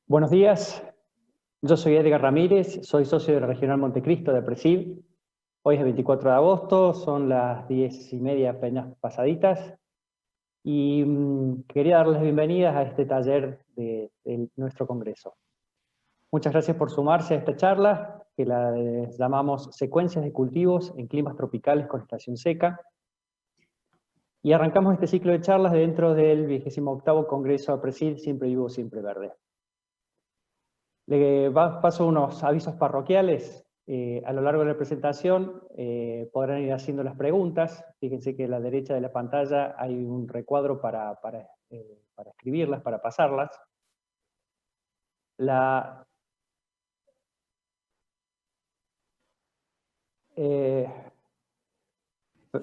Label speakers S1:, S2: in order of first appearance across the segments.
S1: Buenos días, yo soy Edgar Ramírez, soy socio de la Regional Montecristo de Presiv. Hoy es el 24 de agosto, son las 10:30 apenas pasaditas y quería darles bienvenidas a este taller de nuestro congreso. Muchas gracias por sumarse a esta charla que la llamamos Secuencias de cultivos en climas tropicales con estación seca. Y arrancamos este ciclo de charlas dentro del 28º Congreso APRESID Siempre Vivo, Siempre Verde. Le paso unos avisos parroquiales. A lo largo de la presentación podrán ir haciendo las preguntas. Fíjense que a la derecha de la pantalla hay un recuadro para escribirlas, para pasarlas.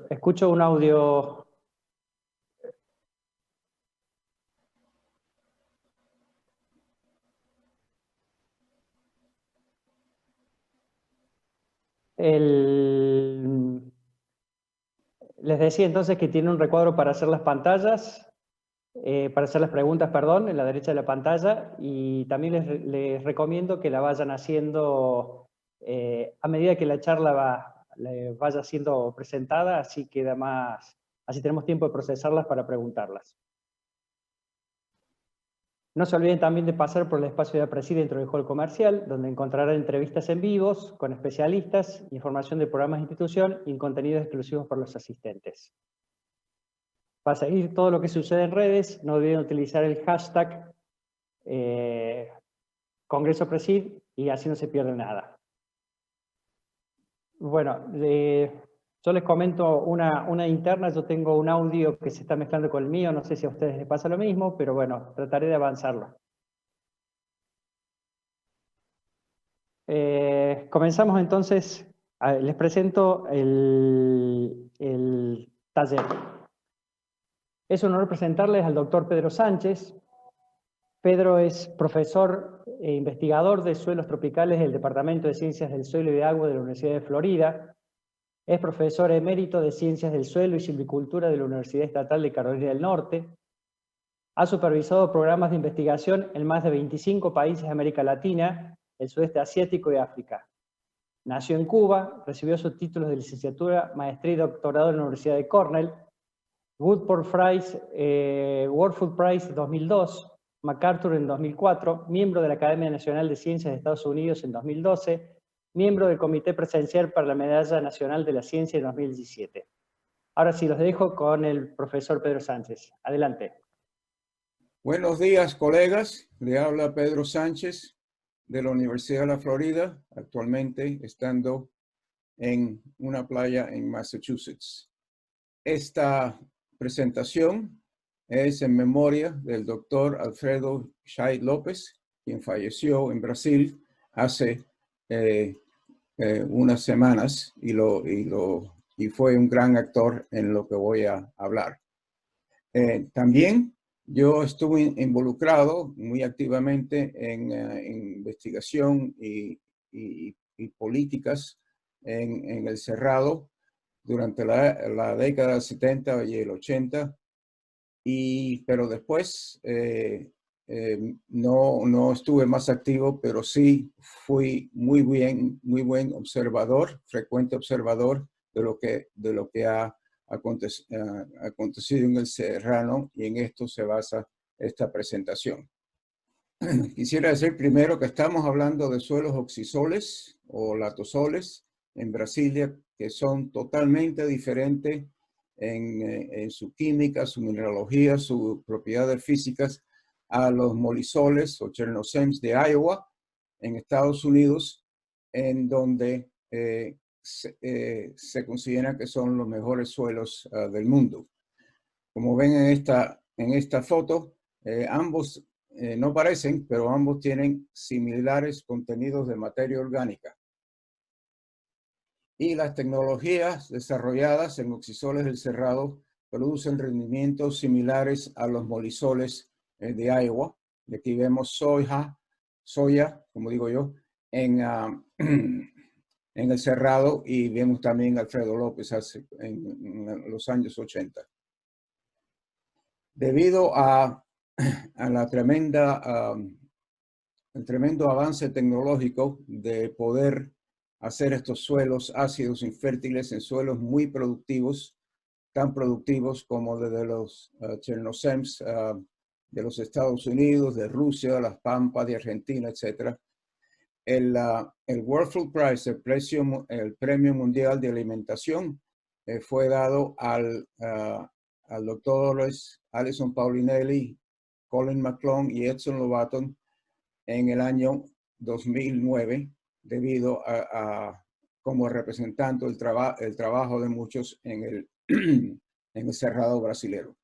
S1: Escucho un audio. Les decía entonces que tiene un recuadro para hacer las pantallas. Para hacer las preguntas, perdón, en la derecha de la pantalla, y también les recomiendo que la vayan haciendo a medida que la charla vaya siendo presentada, así queda más, así tenemos tiempo de procesarlas para preguntarlas. No se olviden también de pasar por el espacio de APRESID dentro del hall comercial, donde encontrarán entrevistas en vivos con especialistas, información de programas de institución y contenidos exclusivos para los asistentes. Para seguir todo lo que sucede en redes, no olviden utilizar el hashtag Congreso Presid y así no se pierde nada. Bueno, yo les comento una interna. Yo tengo un audio que se está mezclando con el mío, no sé si a ustedes les pasa lo mismo, pero bueno, trataré de avanzarlo. Comenzamos entonces, les presento el taller. Es un honor presentarles al doctor Pedro Sánchez. Pedro es profesor e investigador de suelos tropicales del Departamento de Ciencias del Suelo y de Agua de la Universidad de Florida. Es profesor emérito de Ciencias del Suelo y Silvicultura de la Universidad Estatal de Carolina del Norte. Ha supervisado programas de investigación en más de 25 países de América Latina, el sudeste asiático y África. Nació en Cuba, recibió sus títulos de licenciatura, maestría y doctorado en la Universidad de Cornell, Woodford World Food Prize 2002, MacArthur en 2004, miembro de la Academia Nacional de Ciencias de Estados Unidos en 2012, miembro del Comité Presencial para la Medalla Nacional de la Ciencia en 2017. Ahora sí, los dejo con el profesor Pedro Sánchez. Adelante.
S2: Buenos días, colegas. Le habla Pedro Sánchez de la Universidad de la Florida, actualmente estando en una playa en Massachusetts. Esta presentación es en memoria del doctor Alfredo Scheid López, quien falleció en Brasil hace unas semanas y fue un gran actor en lo que voy a hablar. También yo estuve involucrado muy activamente en investigación y políticas en el Cerrado durante la década del 70 y el 80, pero después no estuve más activo, pero sí fui muy buen observador, frecuente observador de lo que ha acontecido en el Serrano, y en esto se basa esta presentación. Quisiera decir primero que estamos hablando de suelos oxisoles o latosoles en Brasilia, que son totalmente diferentes en su química, su mineralogía, sus propiedades físicas a los molisoles o chernozems de Iowa en Estados Unidos, en donde se considera que son los mejores suelos del mundo. Como ven en esta foto, ambos no parecen, pero ambos tienen similares contenidos de materia orgánica. Y las tecnologías desarrolladas en oxisoles del Cerrado producen rendimientos similares a los molisoles de Iowa. Y aquí vemos soya, como digo yo, en el Cerrado, y vemos también a Alfredo López en los años 80. Debido a la tremenda el tremendo avance tecnológico de poder hacer estos suelos ácidos infértiles en suelos muy productivos, tan productivos como desde los Chernozems de los Estados Unidos, de Rusia, las Pampas de Argentina, etc. El World Food Prize, el Premio Mundial de Alimentación, fue dado al doctor Alison Paulinelli, Colin McClung y Edson Lobato en el año 2009, debido a como representando el trabajo de muchos en el Cerrado brasilero.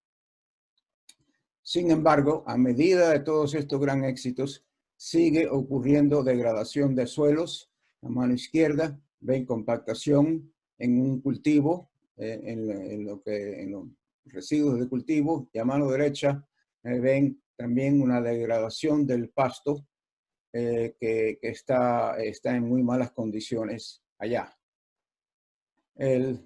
S2: Sin embargo, a medida de todos estos grandes éxitos, sigue ocurriendo degradación de suelos. A mano izquierda ven compactación en un cultivo, en los residuos de cultivo, y a mano derecha ven también una degradación del pasto que está en muy malas condiciones allá. El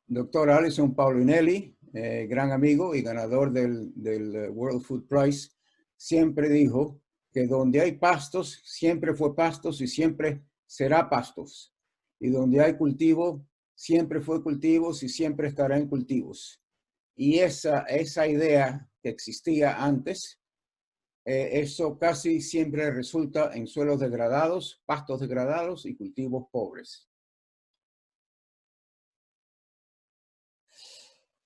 S2: doctor Alison Paulinelli, gran amigo y ganador del World Food Prize, siempre dijo que donde hay pastos, siempre fue pastos y siempre será pastos. Y donde hay cultivo, siempre fue cultivos y siempre estará en cultivos. Y esa idea que existía antes, eso casi siempre resulta en suelos degradados, pastos degradados y cultivos pobres.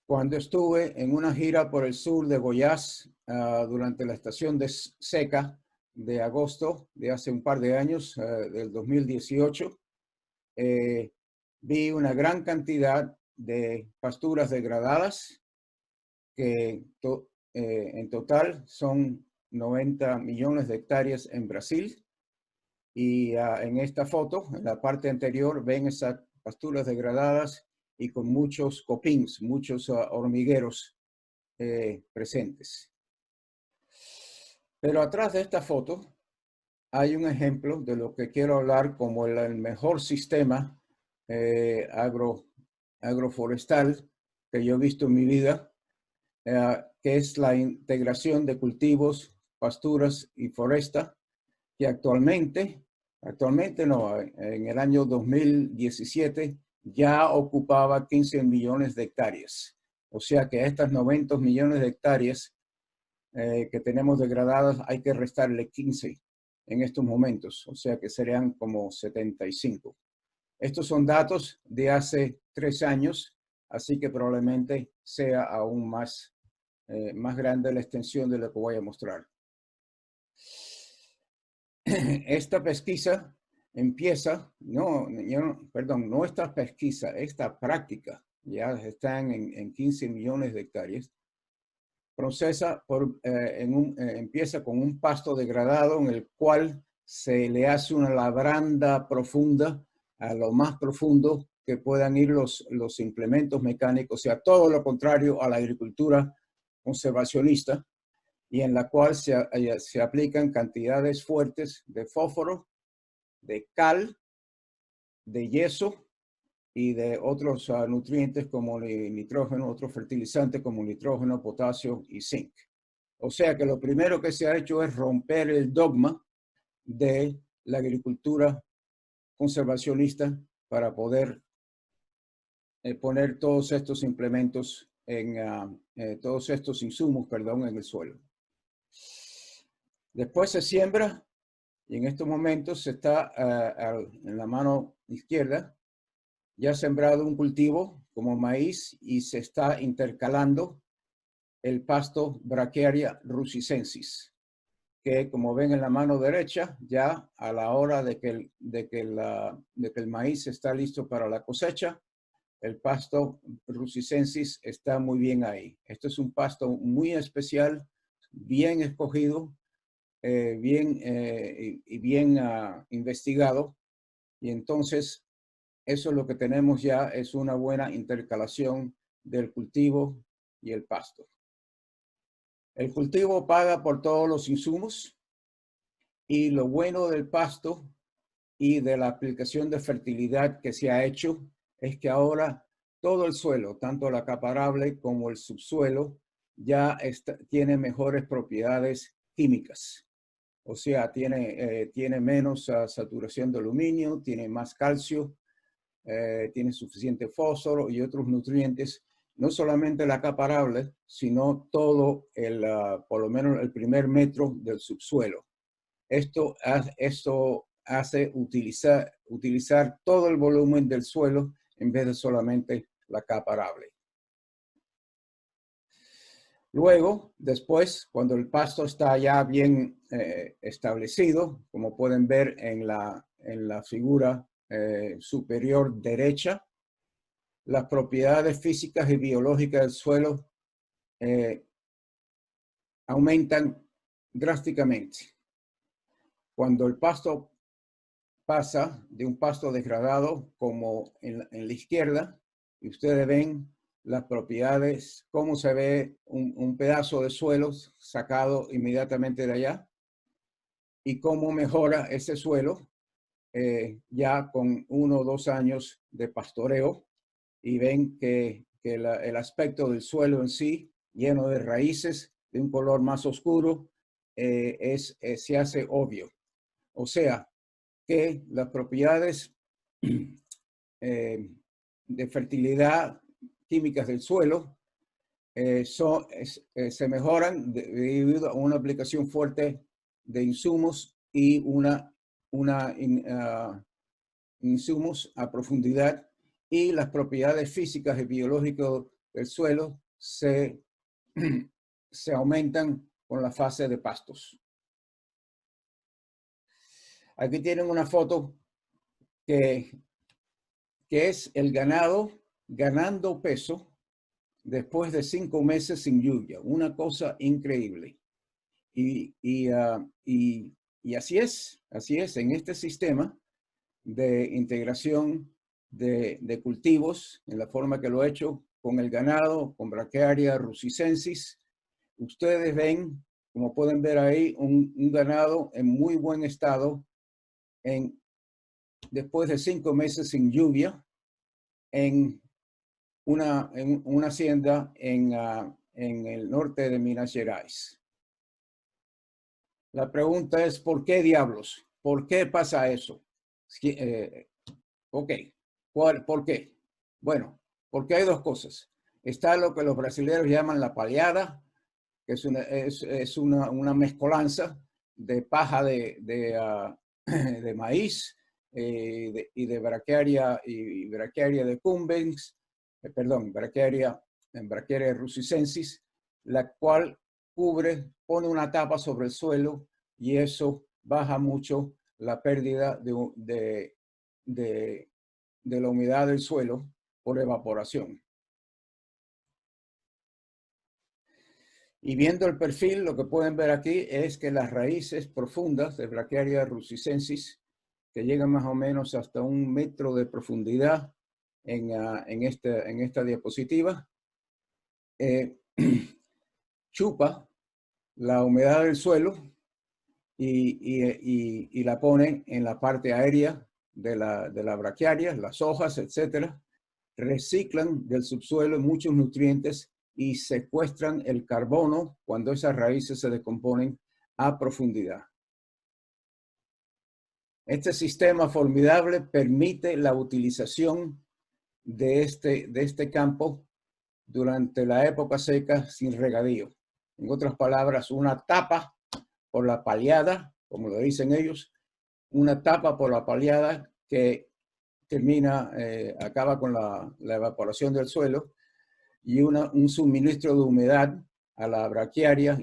S2: Cuando estuve en una gira por el sur de Goiás durante la estación de seca de agosto de hace un par de años, del 2018, vi una gran cantidad de pasturas degradadas que en total son 90 millones de hectáreas en Brasil. Y en esta foto, en la parte anterior, ven esas pasturas degradadas y con muchos copings, muchos hormigueros presentes. Pero atrás de esta foto hay un ejemplo de lo que quiero hablar como el mejor sistema agroforestal que yo he visto en mi vida, que es la integración de cultivos, pasturas y foresta, que actualmente no, en el año 2017 ya ocupaba 15 millones de hectáreas. O sea que a estas 90 millones de hectáreas que tenemos degradadas hay que restarle 15 en estos momentos. O sea que serían como 75. Estos son datos de hace 3 años, así que probablemente sea aún más grande la extensión de lo que voy a mostrar. Esta pesquisa empieza, no esta pesquisa, esta práctica, ya están en 15 millones de hectáreas, empieza con un pasto degradado en el cual se le hace una labranda profunda, a lo más profundo que puedan ir los implementos mecánicos, o sea, todo lo contrario a la agricultura conservacionista, y en la cual se aplican cantidades fuertes de fósforo, de cal, de yeso y de otros nutrientes como nitrógeno, otros fertilizantes como nitrógeno, potasio y zinc. O sea que lo primero que se ha hecho es romper el dogma de la agricultura conservacionista para poder poner todos estos implementos todos estos insumos, en el suelo. Después se siembra y en estos momentos se está en la mano izquierda ya sembrado un cultivo como maíz y se está intercalando el pasto Brachiaria rusicensis, que como ven en la mano derecha, ya a la hora de que el maíz está listo para la cosecha, el pasto rusicensis está muy bien ahí. Esto es un pasto muy especial, bien escogido, bien investigado, y entonces eso es lo que tenemos ya, es una buena intercalación del cultivo y el pasto. El cultivo paga por todos los insumos, y lo bueno del pasto y de la aplicación de fertilidad que se ha hecho es que ahora todo el suelo, tanto la capa arable como el subsuelo, ya tiene mejores propiedades químicas. o sea, tiene menos saturación de aluminio, tiene más calcio, tiene suficiente fósforo y otros nutrientes, no solamente la capa arable, sino todo por lo menos el primer metro del subsuelo. Esto hace utilizar todo el volumen del suelo en vez de solamente la capa arable. Luego, después, cuando el pasto está ya bien establecido, como pueden ver en la figura superior derecha, las propiedades físicas y biológicas del suelo aumentan drásticamente. Cuando el pasto pasa de un pasto degradado como en la izquierda, y ustedes ven las propiedades, cómo se ve un pedazo de suelo sacado inmediatamente de allá y cómo mejora ese suelo ya con 1 o 2 años de pastoreo, y ven que el aspecto del suelo en sí, lleno de raíces de un color más oscuro, se hace obvio. O sea, que las propiedades de fertilidad químicas del suelo se mejoran debido a una aplicación fuerte de insumos y insumos a profundidad, y las propiedades físicas y biológicas del suelo se aumentan con la fase de pastos. Aquí tienen una foto que es el ganado ganando peso después de 5 meses sin lluvia. Una cosa increíble. Y así es en este sistema de integración de cultivos, en la forma que lo he hecho con el ganado, con Brachiaria rusicensis. Ustedes ven, como pueden ver ahí, un ganado en muy buen estado después de 5 meses sin lluvia en una hacienda en el norte de Minas Gerais. La pregunta es, ¿por qué diablos? ¿Por qué pasa eso? Ok, ¿por qué? Bueno, porque hay 2 cosas. Está lo que los brasileños llaman la palhada, que es una mezcolanza de paja de maíz y de Brachiaria decumbens, Brachiaria rusicensis, la cual pone una tapa sobre el suelo, y eso baja mucho la pérdida de la humedad del suelo por evaporación. Y viendo el perfil, lo que pueden ver aquí es que las raíces profundas de Brachiaria rusicensis, que llegan más o menos hasta 1 metro de profundidad en esta diapositiva, chupa la humedad del suelo y la pone en la parte aérea de la braquiaria, las hojas, etcétera. Reciclan del subsuelo muchos nutrientes y secuestran el carbono cuando esas raíces se decomponen a profundidad. Este sistema formidable permite la utilización de este campo durante la época seca sin regadío. En otras palabras, una tapa por la paliada, como lo dicen ellos, una tapa por la paliada que acaba con la evaporación del suelo, y un suministro de humedad a la braquiaria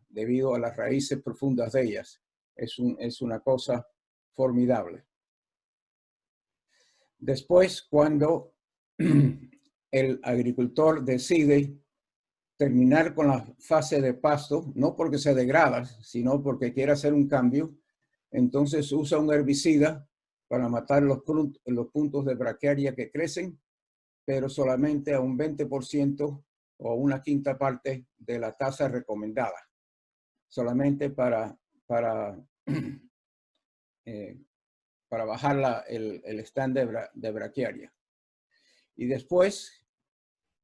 S2: debido a las raíces profundas de ellas. Es una cosa formidable. Después, cuando el agricultor decide terminar con la fase de pasto, no porque se degrada, sino porque quiere hacer un cambio, entonces usa un herbicida para matar los puntos de braquiaria que crecen, pero solamente a un 20% o una quinta parte de la tasa recomendada, solamente para bajar el estándar de braquiaria. Y después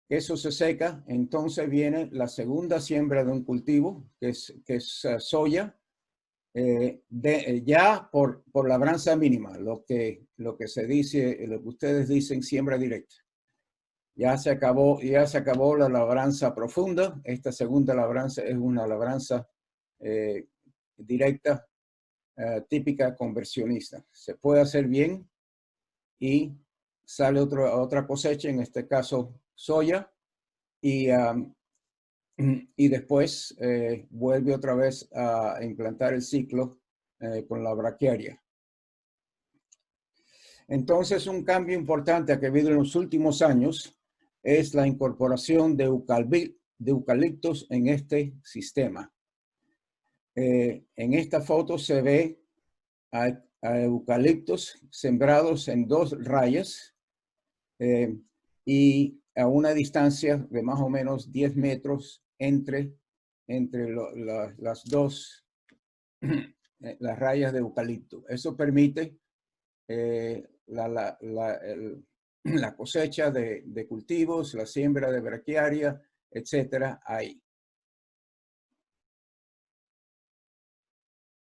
S2: Eso se seca, entonces viene la segunda siembra de un cultivo, que es soya, ya por labranza mínima, lo que se dice, lo que ustedes dicen siembra directa. Ya se acabó la labranza profunda. Esta segunda labranza es una labranza directa, típica conversionista. Se puede hacer bien y sale otra cosecha, en este caso soya, y después vuelve otra vez a implantar el ciclo con la braquiaria. Entonces, un cambio importante que ha habido en los últimos años es la incorporación de eucaliptos en este sistema. En esta foto se ve a eucaliptos sembrados en 2 rayas y a una distancia de más o menos 10 metros entre las dos las rayas de eucalipto. Eso permite la cosecha de cultivos, la siembra de braquiaria, etcétera, ahí.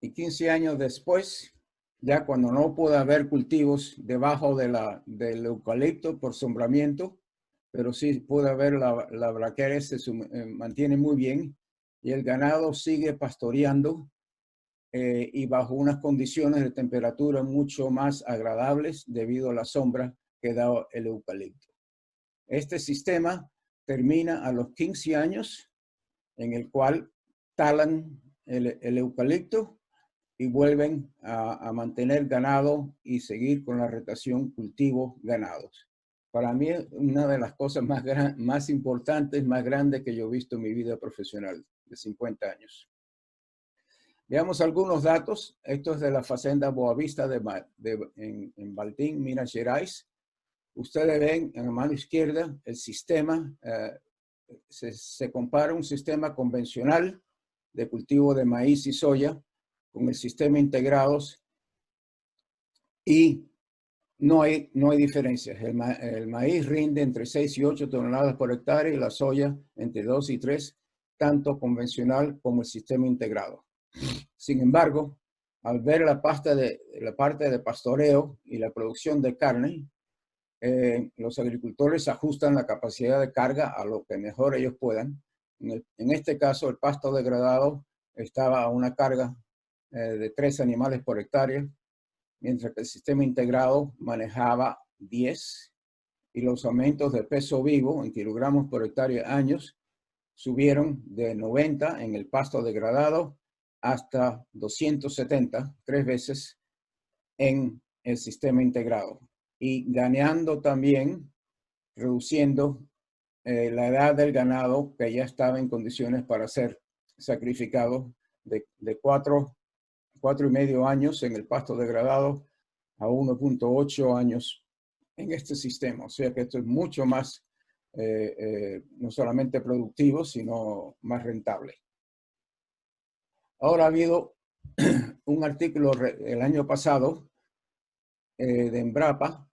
S2: Y 15 años después, ya cuando no puede haber cultivos debajo del eucalipto por sombramiento, pero sí puede haber la braquiaria, se mantiene muy bien y el ganado sigue pastoreando y bajo unas condiciones de temperatura mucho más agradables debido a la sombra que da el eucalipto. Este sistema termina a los 15 años, en el cual talan el eucalipto y vuelven a mantener ganado y seguir con la rotación cultivo-ganados. Para mí, una de las cosas más importantes, más grandes que yo he visto en mi vida profesional de 50 años. Veamos algunos datos. Esto es de la Fazenda Boavista en Baldín, Minas Gerais. Ustedes ven en la mano izquierda el sistema. Se compara un sistema convencional de cultivo de maíz y soya con el sistema integrados y no hay diferencias. El maíz rinde entre 6 y 8 toneladas por hectárea y la soya entre 2 y 3, tanto convencional como el sistema integrado. Sin embargo, al ver la parte de pastoreo y la producción de carne, los agricultores ajustan la capacidad de carga a lo que mejor ellos puedan. En este caso, el pasto degradado estaba a una carga de 3 animales por hectárea, mientras que el sistema integrado manejaba 10, y los aumentos de peso vivo en kilogramos por hectárea años subieron de 90 en el pasto degradado hasta 270, 3 veces en el sistema integrado, y ganando también, reduciendo la edad del ganado que ya estaba en condiciones para ser sacrificado de 4,5 años en el pasto degradado a 1,8 años en este sistema. O sea que esto es mucho más, no solamente productivo, sino más rentable. Ahora ha habido un artículo el año pasado de Embrapa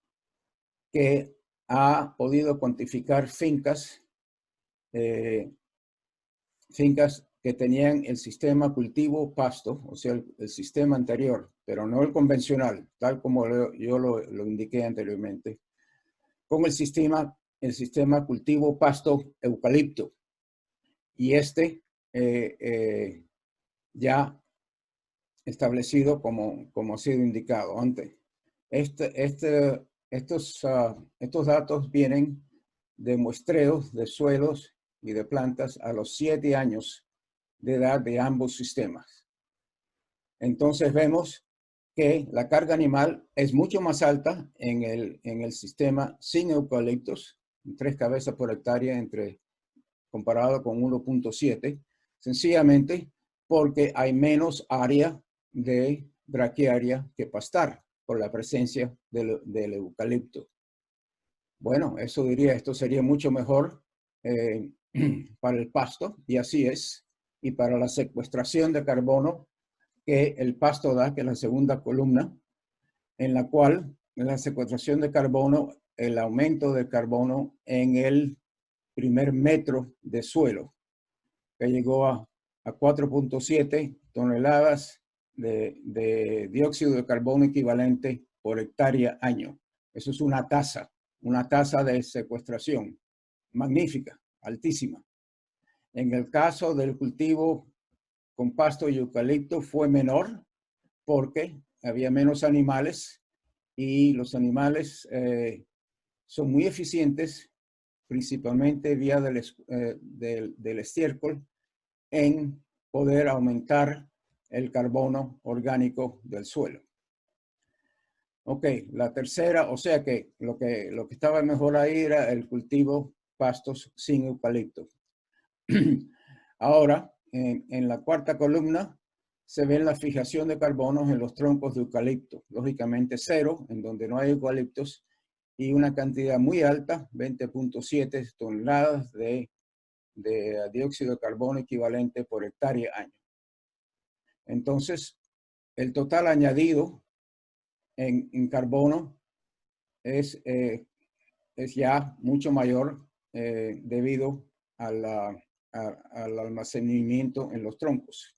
S2: que ha podido cuantificar fincas que tenían el sistema cultivo pasto, o sea, el sistema anterior, pero no el convencional, tal como yo lo indiqué anteriormente, con el sistema cultivo pasto eucalipto. Y ya establecido como ha sido indicado antes. Estos datos vienen de muestreos de suelos y de plantas a los 7 años de edad de ambos sistemas. Entonces vemos que la carga animal es mucho más alta en el sistema sin eucaliptos, 3 cabezas por hectárea comparado con 1,7, sencillamente porque hay menos área de braquiaria que pastar por la presencia del eucalipto. Bueno, esto sería mucho mejor para el pasto, y así es, y para la secuestración de carbono que el pasto da, que es la segunda columna, en la cual en la secuestración de carbono, el aumento del carbono en el primer metro de suelo, que llegó a 4.7 toneladas de dióxido de carbono equivalente por hectárea año. Eso es una tasa de secuestración magnífica, altísima. En el caso del cultivo con pasto y eucalipto fue menor porque había menos animales y los animales son muy eficientes, principalmente vía del estiércol, en poder aumentar el carbono orgánico del suelo. Ok, la tercera, o sea que lo que estaba mejor ahí era el cultivo pastos sin eucalipto. Ahora, en la cuarta columna, se ve la fijación de carbonos en los troncos de eucalipto. Lógicamente cero, en donde no hay eucaliptos, y una cantidad muy alta, 20.7 toneladas de dióxido de carbono equivalente por hectárea año. Entonces, el total añadido en carbono es ya mucho mayor debido al almacenamiento en los troncos.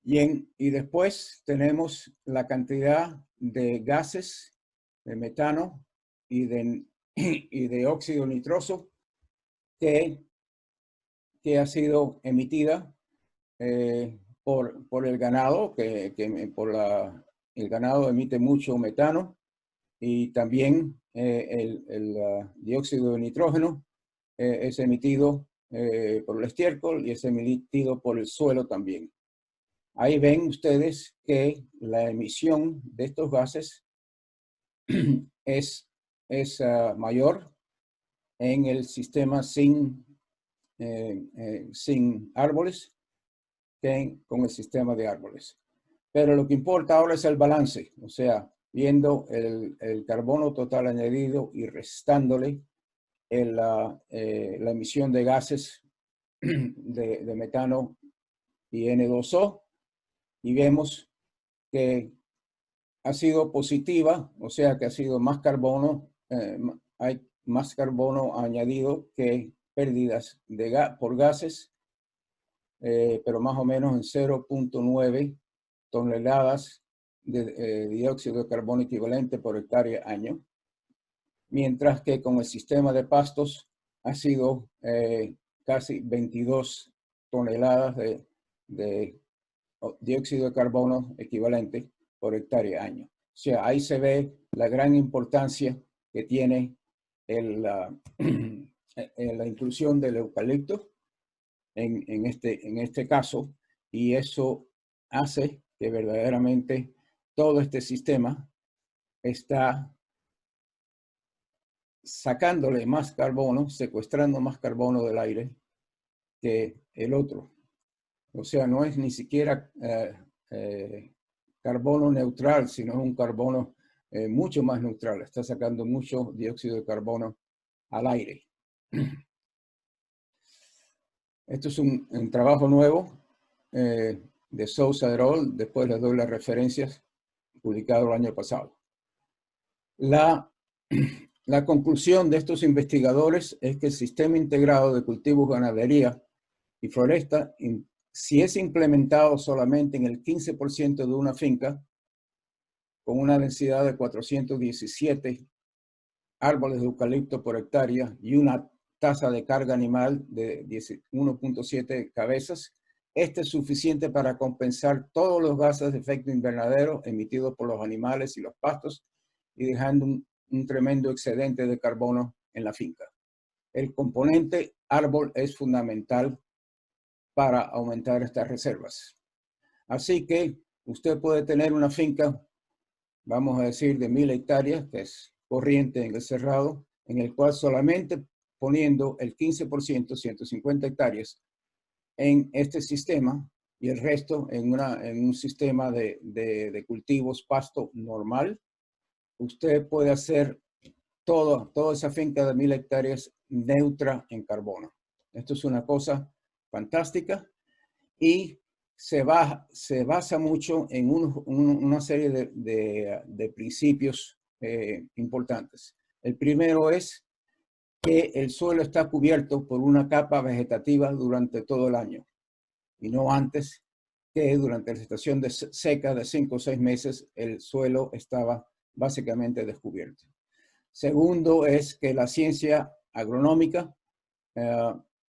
S2: Y después tenemos la cantidad de gases, de metano y de óxido nitroso que ha sido emitida por el ganado, el ganado emite mucho metano, y también el dióxido de nitrógeno es emitido por el estiércol y es emitido por el suelo también. Ahí ven ustedes que la emisión de estos gases es mayor en el sistema sin árboles que con el sistema de árboles. Pero lo que importa ahora es el balance, o sea, viendo el carbono total añadido y restándole la emisión de gases de metano y N2O, y vemos que ha sido positiva, o sea que ha sido más carbono, hay más carbono añadido que pérdidas por gases, pero más o menos en 0.9 toneladas de dióxido de carbono equivalente por hectárea año, mientras que con el sistema de pastos ha sido casi 22 toneladas de dióxido de carbono equivalente por hectárea año. O sea, ahí se ve la gran importancia que tiene la inclusión del eucalipto en este caso, y eso hace que verdaderamente todo este sistema está sacándole más carbono, secuestrando más carbono del aire que el otro. O sea, no es ni siquiera carbono neutral, sino un carbono mucho más neutral. Está sacando mucho dióxido de carbono al aire. Esto es un trabajo nuevo de Sousa et al. Después les doy las referencias, publicado el año pasado. La conclusión de estos investigadores es que el sistema integrado de cultivos, ganadería y floresta, si es implementado solamente en el 15% de una finca, con una densidad de 417 árboles de eucalipto por hectárea y una tasa de carga animal de 1.7 cabezas, este es suficiente para compensar todos los gases de efecto invernadero emitidos por los animales y los pastos, y dejando un tremendo excedente de carbono en la finca. El componente árbol es fundamental para aumentar estas reservas. Así que usted puede tener una finca, vamos a decir, de 1000 hectáreas, que es corriente en el cerrado, en el cual solamente poniendo el 15%, 150 hectáreas, en este sistema y el resto en un sistema de cultivos pasto normal, usted puede hacer toda esa finca de 1000 hectáreas neutra en carbono. Esto es una cosa fantástica y se basa mucho en una serie de principios importantes. El primero es que el suelo está cubierto por una capa vegetativa durante todo el año y no antes, que durante la estación seca de 5 o 6 meses el suelo estaba básicamente descubierto. Segundo es que la ciencia agronómica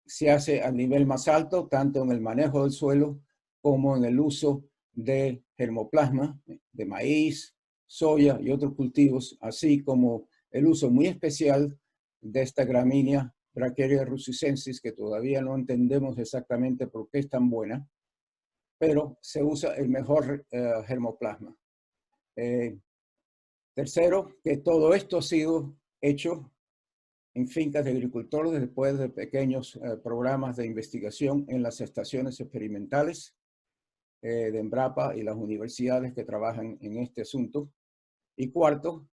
S2: se hace al nivel más alto, tanto en el manejo del suelo como en el uso de germoplasma, de maíz, soya y otros cultivos, así como el uso muy especial de esta gramínea Brachyria russicensis, que todavía no entendemos exactamente por qué es tan buena, pero se usa el mejor germoplasma. Tercero, que todo esto ha sido hecho en fincas de agricultores después de pequeños programas de investigación en las estaciones experimentales de Embrapa y las universidades que trabajan en este asunto. Y cuarto,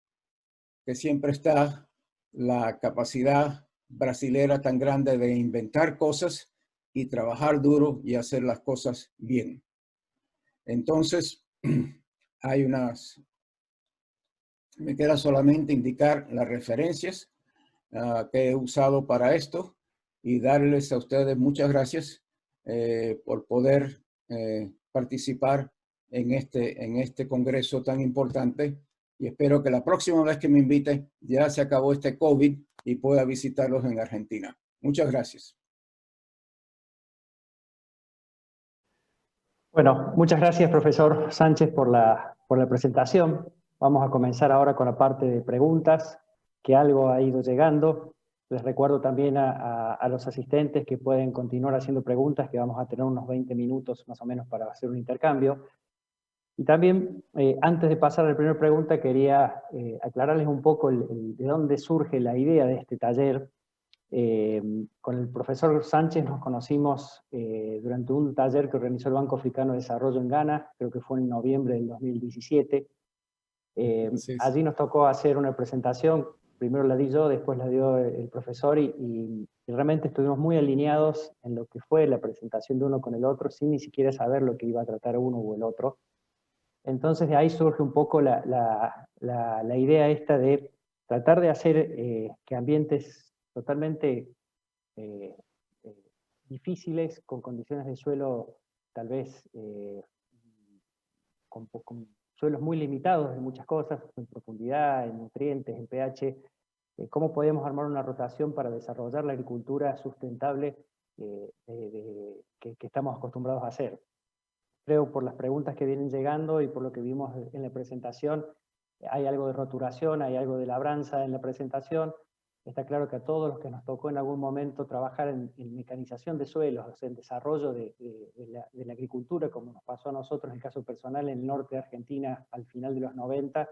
S2: que siempre está la capacidad brasilera tan grande de inventar cosas y trabajar duro y hacer las cosas bien. Entonces, hay unas... Me queda solamente indicar las referencias que he usado para esto y darles a ustedes muchas gracias por poder participar en este congreso tan importante, y espero que la próxima vez que me inviten ya se acabó este COVID y pueda visitarlos en Argentina. Muchas gracias.
S1: Bueno, muchas gracias, profesor Sánchez, por la presentación. Vamos a comenzar ahora con la parte de preguntas, que algo ha ido llegando. Les recuerdo también a los asistentes que pueden continuar haciendo preguntas, que vamos a tener unos 20 minutos más o menos para hacer un intercambio. Y también, antes de pasar a la primera pregunta, quería aclararles un poco de dónde surge la idea de este taller. Con el profesor Sánchez nos conocimos durante un taller que organizó el Banco Africano de Desarrollo en Ghana, creo que fue en noviembre del 2017. Allí nos tocó hacer una presentación, primero la di yo, después la dio el profesor, y realmente estuvimos muy alineados en lo que fue la presentación de uno con el otro, sin ni siquiera saber lo que iba a tratar uno o el otro. Entonces de ahí surge un poco la idea esta de tratar de hacer que ambientes totalmente difíciles, con condiciones de suelo tal vez con suelos muy limitados en muchas cosas, en profundidad, en nutrientes, en pH, cómo podemos armar una rotación para desarrollar la agricultura sustentable que estamos acostumbrados a hacer. Creo por las preguntas que vienen llegando y por lo que vimos en la presentación, hay algo de roturación, hay algo de labranza en la presentación. Está claro que a todos los que nos tocó en algún momento trabajar en mecanización de suelos, o sea, en desarrollo de la agricultura, como nos pasó a nosotros en el caso personal en el norte de Argentina al final de los 90,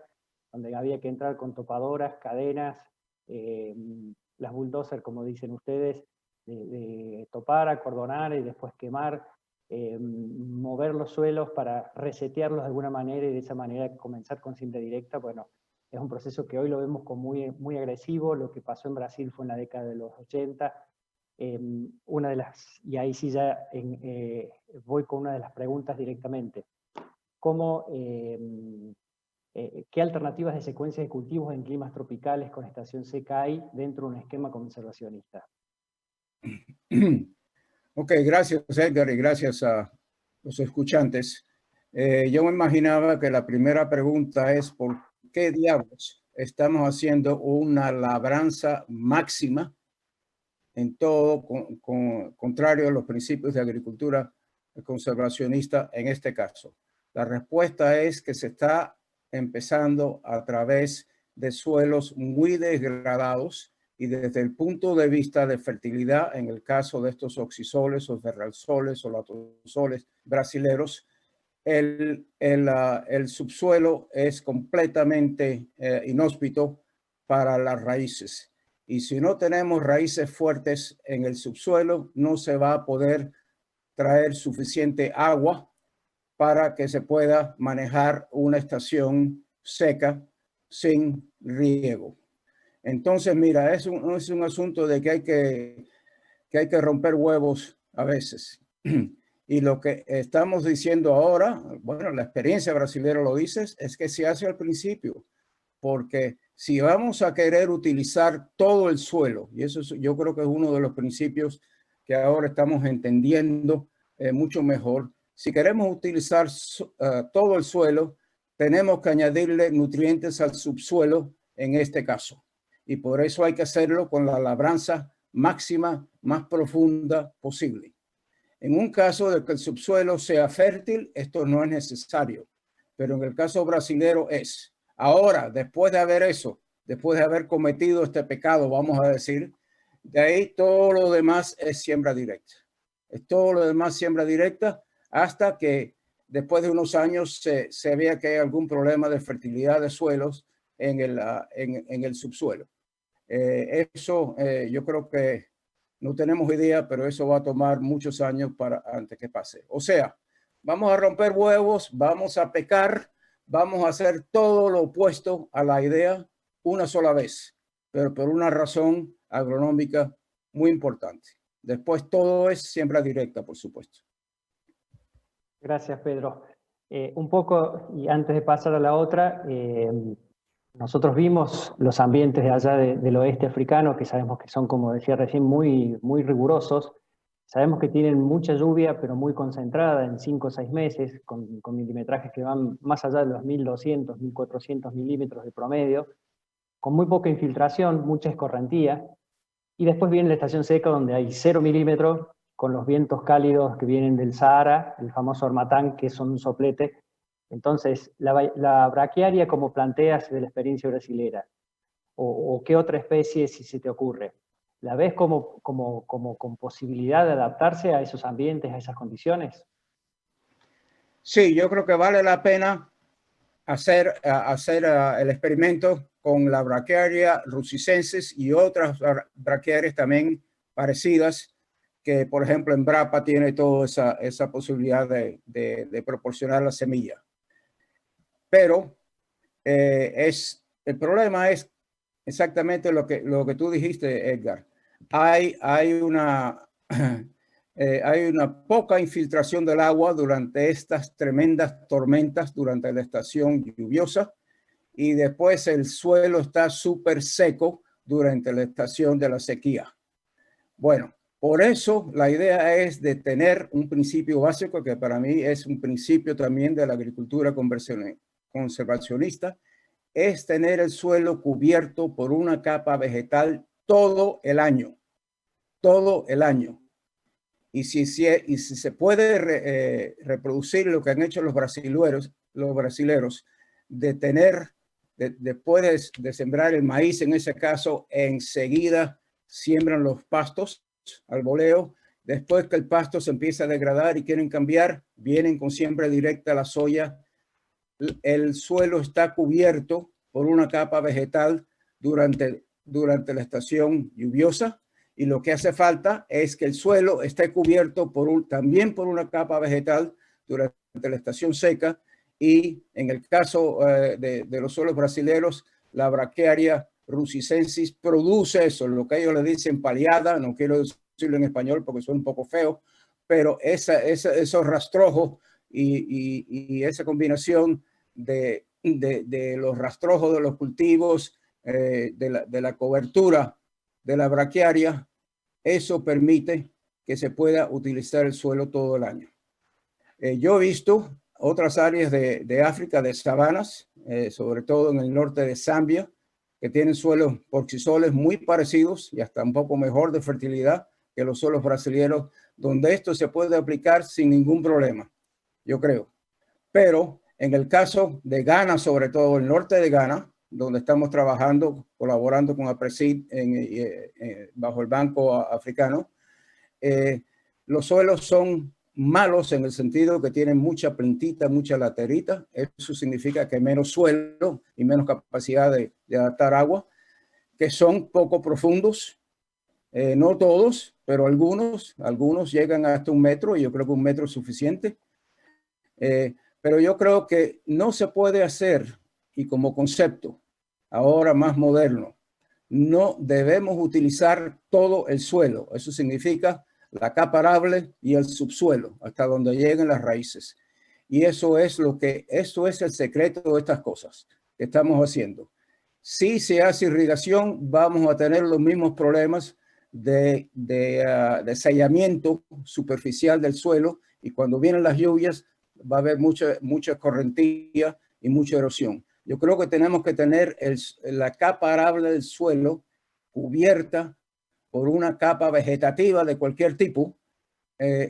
S1: donde había que entrar con topadoras, cadenas, las bulldozers, como dicen ustedes, de topar, acordonar y después quemar, mover los suelos para resetearlos de alguna manera y de esa manera comenzar con siembra directa. Bueno, es un proceso que hoy lo vemos como muy agresivo. Lo que pasó en Brasil fue en la década de los 80. Una de las, y ahí sí ya voy con una de las preguntas directamente. ¿Cómo, ¿qué alternativas de secuencia de cultivos en climas tropicales con estación seca hay dentro de un esquema conservacionista?
S2: Ok, gracias Edgar y gracias a los escuchantes. Yo me imaginaba que la primera pregunta es ¿por qué diablos estamos haciendo una labranza máxima en todo contrario a los principios de agricultura conservacionista en este caso? La respuesta es que se está empezando a través de suelos muy degradados y desde el punto de vista de fertilidad, en el caso de estos oxisoles o ferralsoles o latosoles brasileros, el subsuelo es completamente inhóspito para las raíces. Y si no tenemos raíces fuertes en el subsuelo, no se va a poder traer suficiente agua para que se pueda manejar una estación seca sin riego. Entonces, mira, es un asunto de que hay que romper huevos a veces. Y lo que estamos diciendo ahora, bueno, la experiencia brasileña lo dice, es que se hace al principio, porque Si vamos a querer utilizar todo el suelo, y eso yo creo que es uno de los principios que ahora estamos entendiendo mucho mejor, si queremos utilizar todo el suelo, tenemos que añadirle nutrientes al subsuelo en este caso. Y por eso hay que hacerlo con la labranza máxima, más profunda posible. En un caso de que el subsuelo sea fértil, esto no es necesario, pero en el caso brasilero es. Ahora, después de haber cometido este pecado, vamos a decir, de ahí todo lo demás es siembra directa. Es todo lo demás siembra directa hasta que después de unos años se vea que hay algún problema de fertilidad de suelos en el subsuelo. Yo creo que no tenemos idea, pero eso va a tomar muchos años antes que pase. O sea, vamos a romper huevos, vamos a pecar, vamos a hacer todo lo opuesto a la idea una sola vez, pero por una razón agronómica muy importante. Después todo es siembra directa, por supuesto.
S1: Gracias, Pedro. Un poco, y antes de pasar a la otra, nosotros vimos los ambientes de allá del oeste africano, que sabemos que son, como decía recién, muy, muy rigurosos. Sabemos que tienen mucha lluvia, pero muy concentrada en 5 o 6 meses, con milimetrajes que van más allá de los 1.200, 1.400 milímetros de promedio, con muy poca infiltración, mucha escorrentía. Y después viene la estación seca, donde hay 0 milímetros, con los vientos cálidos que vienen del Sahara, el famoso Harmattan, que son un soplete. Entonces, la braquiaria, como planteas de la experiencia brasilera, o qué otra especie, si se te ocurre, ¿la ves como con posibilidad de adaptarse a esos ambientes, a esas condiciones?
S2: Sí, yo creo que vale la pena hacer el experimento con la Brachiaria rusicensis y otras braquiarias también parecidas, que por ejemplo en Brapa tiene toda esa posibilidad de proporcionar la semilla. Pero el problema es exactamente lo que tú dijiste, Edgar. Hay una poca infiltración del agua durante estas tremendas tormentas durante la estación lluviosa, y después el suelo está súper seco durante la estación de la sequía. Bueno, por eso la idea es de tener un principio básico que para mí es un principio también de la agricultura conservacionista, es tener el suelo cubierto por una capa vegetal todo el año. Todo el año. Y si se puede reproducir lo que han hecho los brasileros de tener, después de sembrar el maíz, en ese caso, enseguida siembran los pastos al voleo. Después que el pasto se empieza a degradar y quieren cambiar, vienen con siembra directa la soya. El suelo está cubierto por una capa vegetal durante la estación lluviosa, y lo que hace falta es que el suelo esté cubierto también por una capa vegetal durante la estación seca. Y en el caso de los suelos brasileños, la Brachiaria rusicensis produce eso, lo que ellos le dicen paliada, no quiero decirlo en español porque suena un poco feo, pero esos rastrojos y esa combinación de los rastrojos de los cultivos, de la cobertura de la braquiaria, eso permite que se pueda utilizar el suelo todo el año. Yo he visto otras áreas de África, de sabanas, sobre todo en el norte de Zambia, que tienen suelos porcisoles muy parecidos y hasta un poco mejor de fertilidad que los suelos brasileños, donde esto se puede aplicar sin ningún problema, yo creo. Pero en el caso de Ghana, sobre todo el norte de Ghana, donde estamos trabajando, colaborando con APRESID bajo el Banco Africano, los suelos son malos en el sentido que tienen mucha plintita, mucha laterita. Eso significa que menos suelo y menos capacidad de adaptar agua, que son poco profundos. No todos, pero algunos llegan hasta 1 metro, y yo creo que 1 metro es suficiente. Pero yo creo que no se puede hacer, y como concepto ahora más moderno, no debemos utilizar todo el suelo. Eso significa la capa arable y el subsuelo, hasta donde lleguen las raíces. Y eso es el secreto de estas cosas que estamos haciendo. Si se hace irrigación, vamos a tener los mismos problemas de sellamiento superficial del suelo, y cuando vienen las lluvias va a haber mucha correntía y mucha erosión. Yo creo que tenemos que tener la capa arable del suelo cubierta por una capa vegetativa de cualquier tipo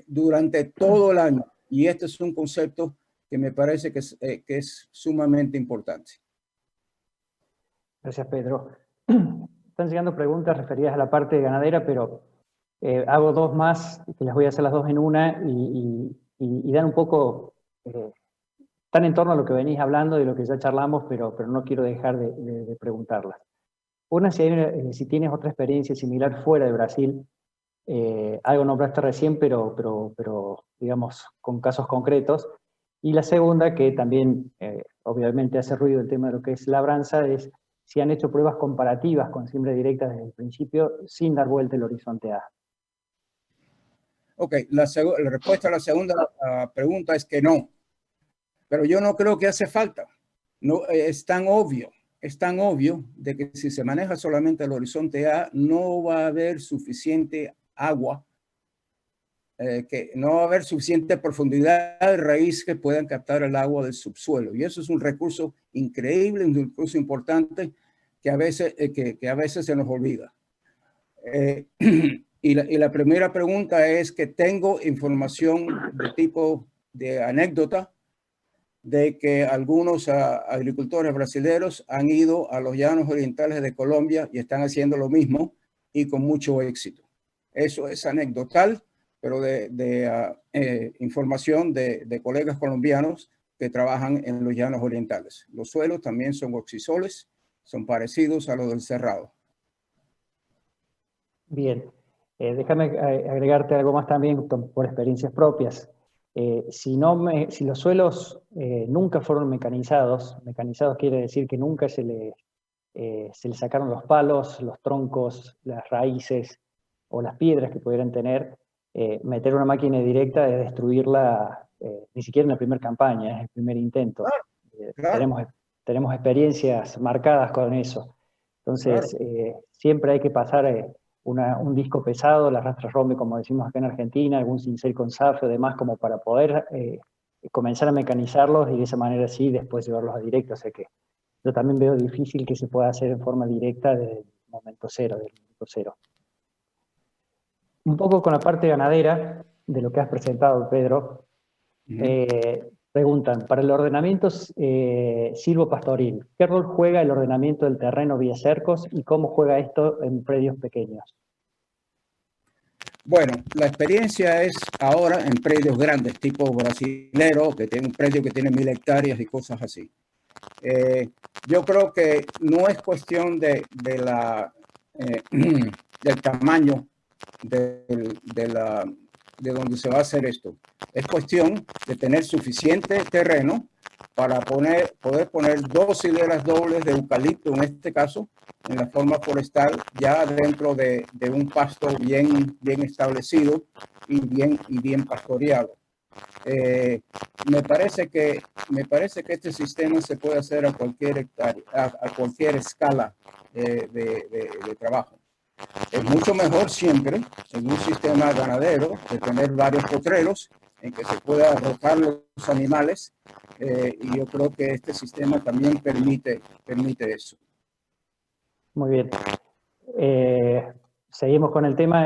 S2: durante todo el año. Y este es un concepto que me parece que es sumamente importante.
S1: Gracias, Pedro. Están llegando preguntas referidas a la parte ganadera, pero hago dos más, que las voy a hacer las dos en una, y dan un poco, están en torno a lo que venís hablando, de lo que ya charlamos, pero no quiero dejar de preguntarlas. Una, si tienes otra experiencia similar fuera de Brasil, algo nombraste recién, pero digamos, con casos concretos. Y la segunda, que también obviamente hace ruido el tema de lo que es labranza, es si han hecho pruebas comparativas con siembra directa desde el principio, sin dar vuelta el horizonte A.
S2: Ok, la respuesta a la segunda pregunta es que no. Pero yo no creo que hace falta. No, es tan obvio de que si se maneja solamente el horizonte A, no va a haber suficiente agua, que no va a haber suficiente profundidad de raíz que puedan captar el agua del subsuelo. Y eso es un recurso increíble, un recurso importante que a veces, que a veces se nos olvida. Y la primera pregunta es que tengo información de tipo de anécdota de que algunos agricultores brasileños han ido a los llanos orientales de Colombia y están haciendo lo mismo y con mucho éxito. Eso es anecdotal, pero de información de colegas colombianos que trabajan en los llanos orientales. Los suelos también son oxisoles, son parecidos a los del Cerrado.
S1: Bien, déjame agregarte algo más también por experiencias propias. Si los suelos nunca fueron mecanizados quiere decir que nunca se le sacaron los palos, los troncos, las raíces o las piedras que pudieran tener, meter una máquina directa es destruirla, ni siquiera en la primera campaña, es el primer intento.
S2: Claro.
S1: Tenemos experiencias marcadas con eso. Entonces,
S2: Claro.
S1: siempre hay que pasar un disco pesado, la rastra rombe, como decimos acá en Argentina, algún cincel con zafio, demás, como para poder comenzar a mecanizarlos y de esa manera sí después llevarlos a directo. O sea que yo también veo difícil que se pueda hacer en forma directa desde el momento cero, del minuto cero. Un poco con la parte ganadera de lo que has presentado, Pedro, preguntan, para el ordenamiento silvopastoril, ¿qué rol juega el ordenamiento del terreno vía cercos y cómo juega esto en predios pequeños?
S2: Bueno, la experiencia es ahora en predios grandes, tipo brasilero, que tiene un predio que tiene 1000 hectáreas y cosas así. Yo creo que no es cuestión del tamaño de donde se va a hacer esto. Es cuestión de tener suficiente terreno para poder poner 2 hileras dobles de eucalipto, en este caso, en la forma forestal, ya dentro de un pasto bien establecido y bien pastoreado. Me parece que este sistema se puede hacer a cualquier hectárea, a cualquier escala de trabajo. Es mucho mejor siempre en un sistema ganadero de tener varios potreros en que se pueda rotar los animales, y yo creo que este sistema también permite eso.
S1: Muy bien. Seguimos con el tema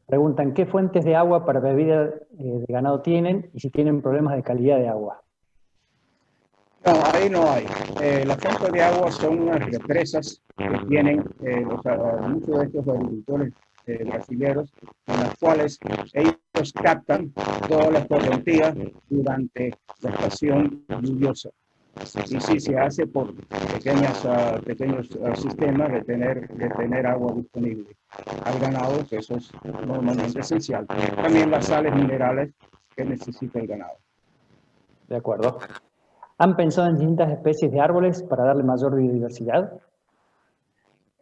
S1: preguntan qué fuentes de agua para bebida de ganado tienen y si tienen problemas de calidad de agua.
S2: No, ahí no hay. Las fuentes de agua son unas represas que tienen muchos de estos agricultores brasileños, en las cuales ellos captan todas las correntías durante la estación lluviosa. Y sí se hace por pequeños sistemas de tener agua disponible al ganado, que eso es normalmente esencial. También las sales minerales que necesita el ganado.
S1: De acuerdo. ¿Han pensado en distintas especies de árboles para darle mayor biodiversidad?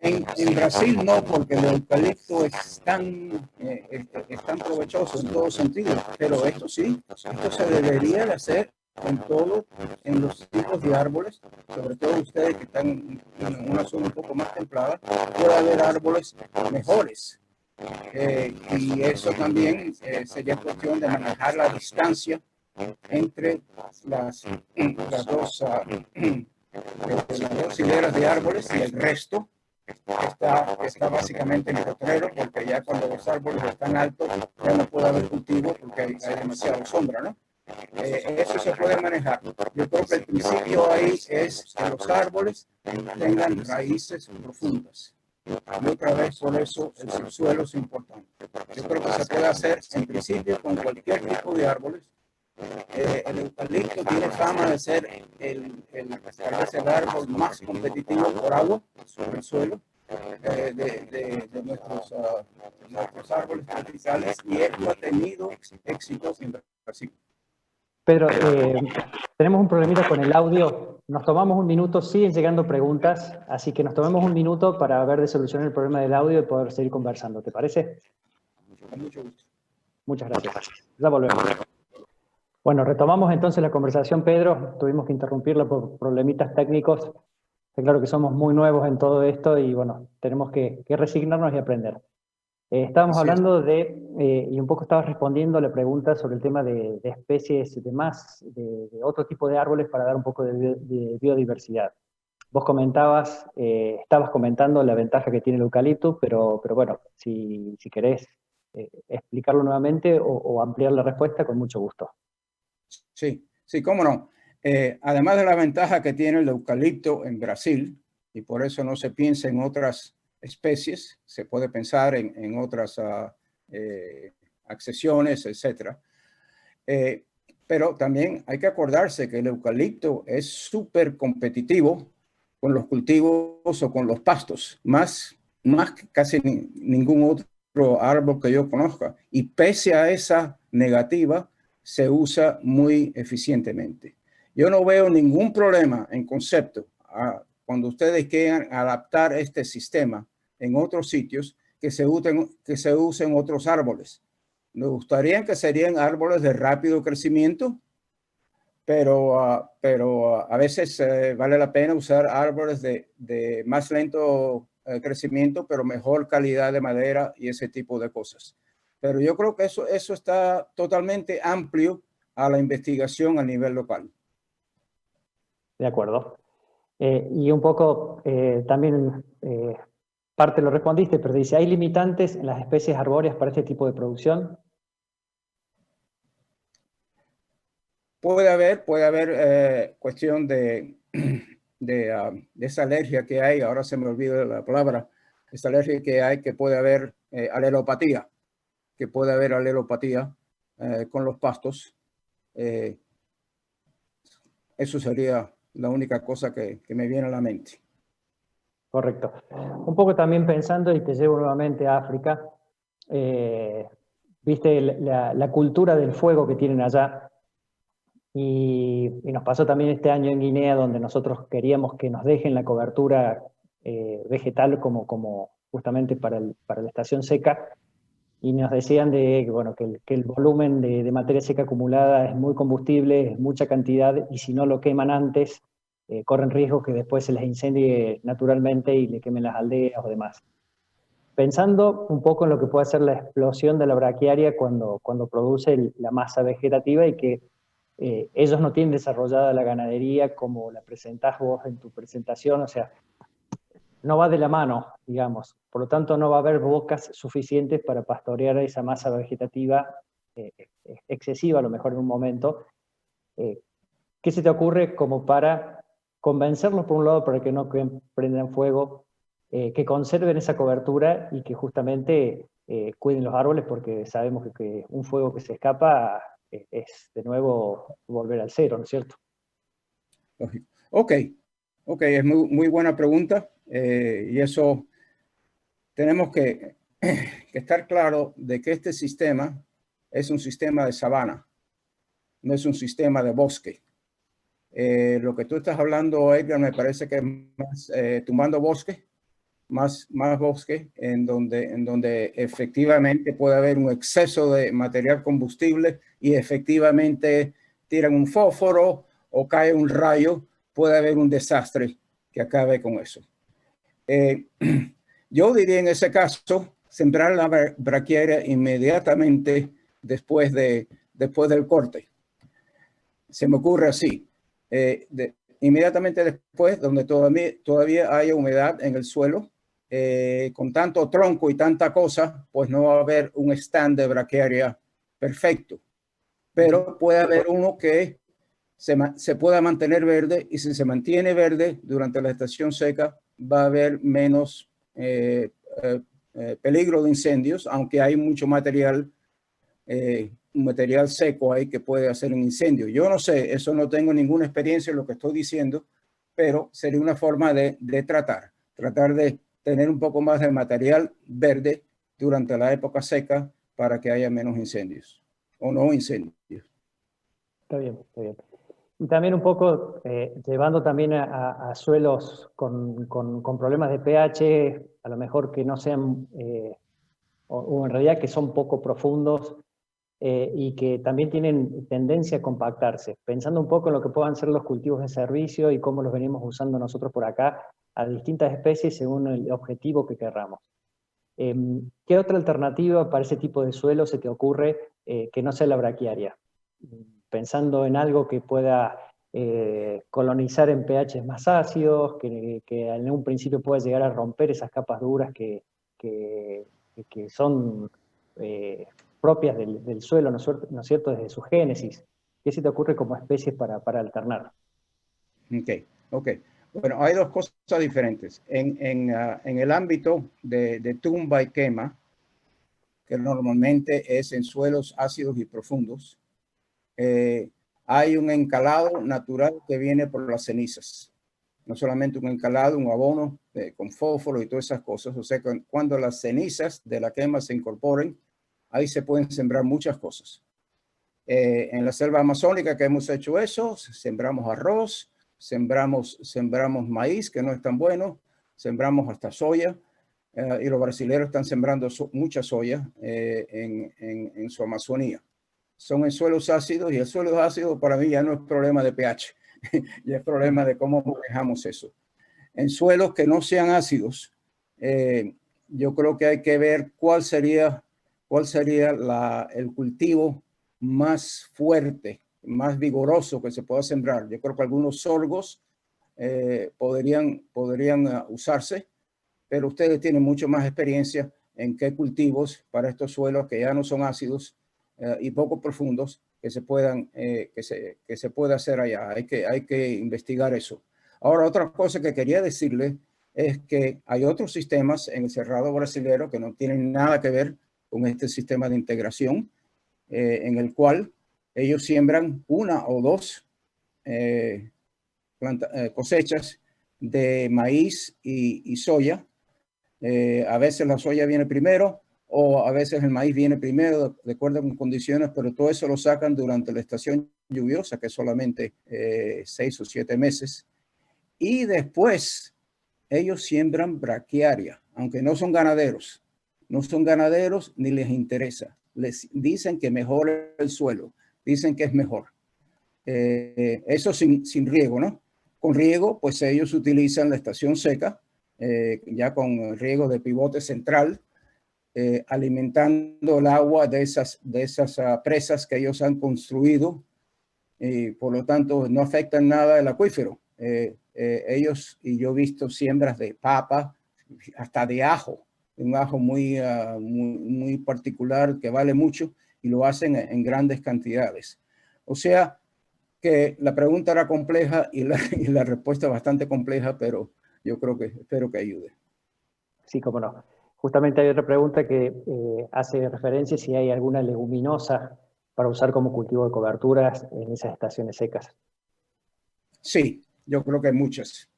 S2: En Brasil no, porque el eucalipto es tan provechoso en todo sentido, pero esto sí, esto se debería de hacer en todo, en los tipos de árboles, sobre todo ustedes que están en una zona un poco más templada, puede haber árboles mejores. Y eso también sería cuestión de manejar la distancia entre las dos hileras de árboles y el resto está básicamente en potrero, porque ya cuando los árboles están altos ya no puede haber cultivo porque hay demasiada sombra, ¿no? Eso se puede manejar. Yo creo que el principio ahí es que los árboles tengan raíces profundas. Y otra vez, por eso el subsuelo es importante. Yo creo que se puede hacer en principio con cualquier tipo de árboles. El eucalipto tiene fama de ser el árbol más competitivo por agua sobre el suelo de nuestros árboles tropicales, y esto ha tenido éxitos en Brasil.
S1: Pedro, tenemos un problemita con el audio. Nos tomamos un minuto, siguen llegando preguntas, así que nos tomemos un minuto para ver de solucionar el problema del audio y poder seguir conversando. ¿Te parece?
S2: Con mucho gusto.
S1: Muchas gracias. Ya volvemos. Bueno, retomamos entonces la conversación, Pedro. Tuvimos que interrumpirla por problemitas técnicos. Está claro que somos muy nuevos en todo esto y bueno, tenemos que resignarnos y aprender. Estábamos hablando y un poco estabas respondiendo a la pregunta sobre el tema de especies de otro tipo de árboles para dar un poco de biodiversidad. Vos estabas comentando la ventaja que tiene el eucalipto, pero bueno, si querés explicarlo nuevamente o ampliar la respuesta, con mucho gusto.
S2: Sí, sí, cómo no. Además de la ventaja que tiene el eucalipto en Brasil, y por eso no se piensa en otras especies, se puede pensar en otras accesiones, etc. Pero también hay que acordarse que el eucalipto es súper competitivo con los cultivos o con los pastos, más que casi ningún otro árbol que yo conozca. Y pese a esa negativa, se usa muy eficientemente. Yo no veo ningún problema en concepto cuando ustedes quieran adaptar este sistema en otros sitios que se usen otros árboles. Me gustaría que serían árboles de rápido crecimiento, pero a veces vale la pena usar árboles de más lento crecimiento, pero mejor calidad de madera y ese tipo de cosas. Pero yo creo que eso está totalmente amplio a la investigación a nivel local.
S1: De acuerdo. Y un poco también parte lo respondiste, pero dice, ¿hay limitantes en las especies arbóreas para este tipo de producción?
S2: Puede haber cuestión de esa alergia que hay, ahora se me olvida la palabra, esa alergia que hay, que puede haber alelopatía, con los pastos. Eso sería la única cosa que me viene a la mente.
S1: Correcto. Un poco también pensando, y te llevo nuevamente a África, viste la cultura del fuego que tienen allá, y nos pasó también este año en Guinea, donde nosotros queríamos que nos dejen la cobertura vegetal como justamente para la estación seca, y nos decían bueno, que el volumen de materia seca acumulada es muy combustible, es mucha cantidad, y si no lo queman antes, corren riesgo que después se les incendie naturalmente y le quemen las aldeas o demás. Pensando un poco en lo que puede ser la explosión de la braquiaria cuando produce la masa vegetativa, y que ellos no tienen desarrollada la ganadería como la presentás vos en tu presentación, o sea, no va de la mano, digamos. Por lo tanto, no va a haber bocas suficientes para pastorear esa masa vegetativa excesiva, a lo mejor en un momento. ¿Qué se te ocurre como para convencerlos, por un lado, para que no prendan fuego, que conserven esa cobertura y que justamente cuiden los árboles, porque sabemos que un fuego que se escapa es de nuevo volver al cero, ¿no es cierto?
S2: Ok, es muy buena pregunta, y eso tenemos que estar claro de que este sistema es un sistema de sabana, no es un sistema de bosque. Lo que tú estás hablando, Edgar, me parece que es más tumbando bosque, más bosque, en donde efectivamente puede haber un exceso de material combustible y efectivamente tiran un fósforo o cae un rayo, puede haber un desastre que acabe con eso. Yo diría en ese caso, sembrar la braquiaria inmediatamente después del corte. Se me ocurre así. Inmediatamente después, donde todavía haya humedad en el suelo, con tanto tronco y tanta cosa, pues no va a haber un stand de braquiaria perfecto. Pero puede haber uno que se pueda mantener verde, y si se mantiene verde durante la estación seca, va a haber menos peligro de incendios, aunque hay mucho material seco ahí que puede hacer un incendio. Yo no sé, eso no tengo ninguna experiencia en lo que estoy diciendo, pero sería una forma de tratar de tener un poco más de material verde durante la época seca para que haya menos incendios o no incendios.
S1: Está bien, está bien. Y también un poco llevando también a suelos con problemas de pH, a lo mejor que no sean, o en realidad que son poco profundos y que también tienen tendencia a compactarse. Pensando un poco en lo que puedan ser los cultivos de servicio y cómo los venimos usando nosotros por acá a distintas especies según el objetivo que querramos. ¿Qué otra alternativa para ese tipo de suelo se te ocurre que no sea la braquiaria? Pensando en algo que pueda colonizar en pHs más ácidos, que en un principio pueda llegar a romper esas capas duras que son propias del suelo, ¿no es cierto?, desde su génesis. ¿Qué se te ocurre como especies para alternar?
S2: Ok. Bueno, hay dos cosas diferentes. En el ámbito de tumba y quema, que normalmente es en suelos ácidos y profundos, hay un encalado natural que viene por las cenizas. No solamente un encalado, un abono con fósforo y todas esas cosas. O sea, que cuando las cenizas de la quema se incorporen, ahí se pueden sembrar muchas cosas. En la selva amazónica que hemos hecho eso, sembramos arroz, sembramos maíz, que no es tan bueno, sembramos hasta soya, y los brasileños están sembrando mucha soya en su Amazonía. Son en suelos ácidos, y el suelo ácido para mí ya no es problema de pH, ya es problema de cómo manejamos eso. En suelos que no sean ácidos, yo creo que hay que ver cuál sería el cultivo más fuerte, más vigoroso que se pueda sembrar. Yo creo que algunos sorgos podrían usarse, pero ustedes tienen mucho más experiencia en qué cultivos para estos suelos que ya no son ácidos y poco profundos que se pueda hacer allá. Hay que investigar eso. Ahora, otra cosa que quería decirle es que hay otros sistemas en el Cerrado brasilero que no tienen nada que ver con este sistema de integración, en el cual ellos siembran una o dos cosechas de maíz y soya. A veces la soya viene primero o a veces el maíz viene primero, de acuerdo con condiciones, pero todo eso lo sacan durante la estación lluviosa, que es solamente 6 o 7 meses. Y después ellos siembran braquiaria, aunque no son ganaderos. No son ganaderos ni les interesa. Les dicen que mejora el suelo, dicen que es mejor. Eso sin riego, ¿no? Con riego, pues ellos utilizan la estación seca, ya con riego de pivote central, alimentando el agua de esas presas que ellos han construido, y por lo tanto no afectan nada el acuífero. Ellos, y yo he visto siembras de papa, hasta de ajo, un ajo muy particular que vale mucho, y lo hacen en grandes cantidades. O sea que la pregunta era compleja y la respuesta bastante compleja, pero yo espero que ayude.
S1: Sí, cómo no. Justamente hay otra pregunta que hace referencia si hay alguna leguminosa para usar como cultivo de coberturas en esas estaciones secas.
S2: Sí, yo creo que hay muchas.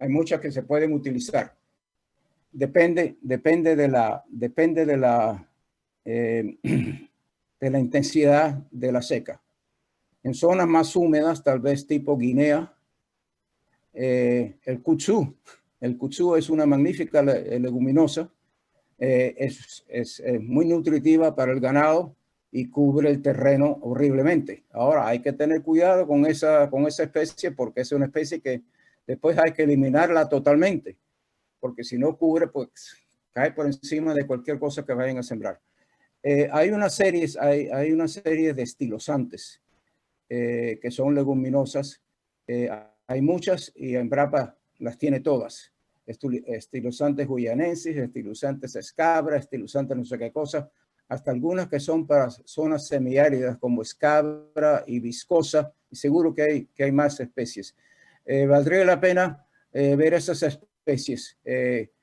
S2: Hay muchas que se pueden utilizar. Depende de la intensidad de la seca. En zonas más húmedas, tal vez tipo Guinea, el kuzu es una magnífica leguminosa. Es muy nutritiva para el ganado y cubre el terreno horriblemente. Ahora hay que tener cuidado con esa especie porque es una especie que después hay que eliminarla totalmente, porque si no cubre, pues cae por encima de cualquier cosa que vayan a sembrar. Hay una serie de estilosantes que son leguminosas. Hay muchas y Embrapa las tiene todas. Estilosantes guyanensis, estilosantes escabra, estilosantes no sé qué cosa, hasta algunas que son para zonas semiáridas como escabra y viscosa, y seguro que hay más especies. Valdría la pena ver esas especies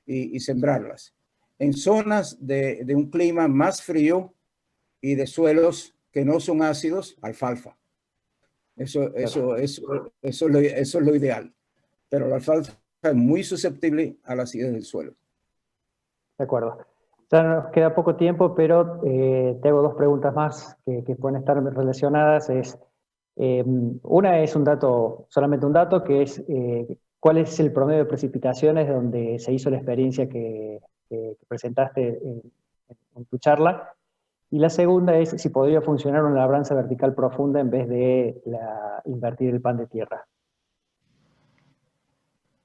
S2: y sembrarlas. En zonas de un clima más frío y de suelos que no son ácidos, alfalfa. Eso es lo ideal. Pero la alfalfa es muy susceptible a la acidez del suelo.
S1: De acuerdo. Ya nos queda poco tiempo, pero te hago dos preguntas más que pueden estar relacionadas. Una es un dato, solamente un dato, que es ¿cuál es el promedio de precipitaciones donde se hizo la experiencia que presentaste en tu charla? Y la segunda es si podría funcionar una labranza vertical profunda en vez de invertir el pan de tierra.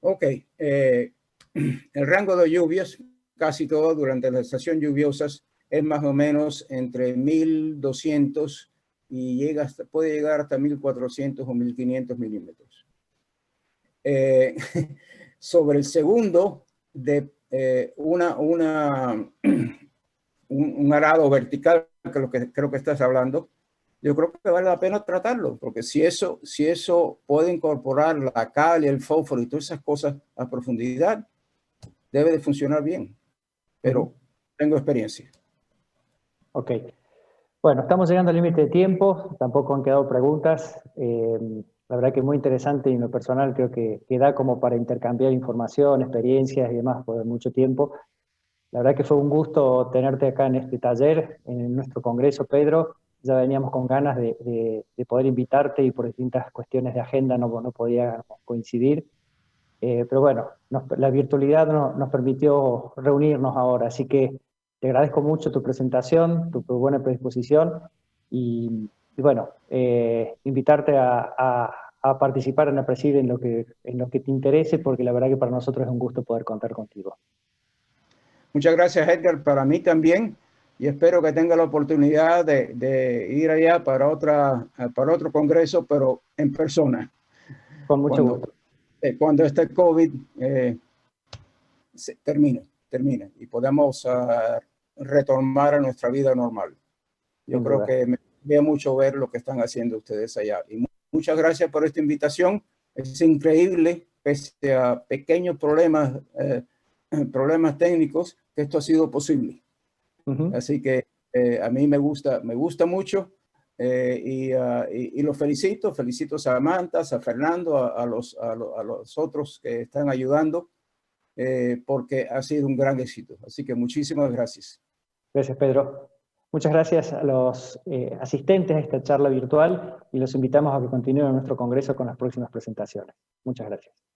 S2: Ok. El rango de lluvias, casi todo durante la estación lluviosas, es más o menos entre 1200 y puede llegar hasta 1400 o 1500 milímetros. Sobre el segundo, de un arado vertical, que es lo que creo que estás hablando, yo creo que vale la pena tratarlo, porque si eso puede incorporar la cal y el fósforo y todas esas cosas a profundidad, debe de funcionar bien, pero tengo experiencia.
S1: Ok. Bueno, estamos llegando al límite de tiempo, tampoco han quedado preguntas. La verdad que es muy interesante y en lo personal creo que da como para intercambiar información, experiencias y demás por mucho tiempo. La verdad que fue un gusto tenerte acá en este taller, en nuestro congreso, Pedro. Ya veníamos con ganas de poder invitarte y por distintas cuestiones de agenda no podía coincidir. Pero bueno, la virtualidad nos permitió reunirnos ahora, así que te agradezco mucho tu presentación, tu buena predisposición y bueno, invitarte a participar en la Preside en lo que te interese, porque la verdad que para nosotros es un gusto poder contar contigo.
S2: Muchas gracias, Edgar, para mí también, y espero que tenga la oportunidad de ir allá para otro congreso, pero en persona.
S1: Con mucho gusto.
S2: Cuando este COVID termine y podamos retomar a nuestra vida normal. Yo creo que me gustaría mucho ver lo que están haciendo ustedes allá. Y muchas gracias por esta invitación. Es increíble, pese a pequeños problemas técnicos, que esto ha sido posible. Así que a mí me gusta mucho y los felicito a Samantha, a Fernando, a los otros que están ayudando, porque ha sido un gran éxito. Así que muchísimas gracias.
S1: Gracias, Pedro. Muchas gracias a los asistentes a esta charla virtual y los invitamos a que continúen nuestro congreso con las próximas presentaciones. Muchas gracias.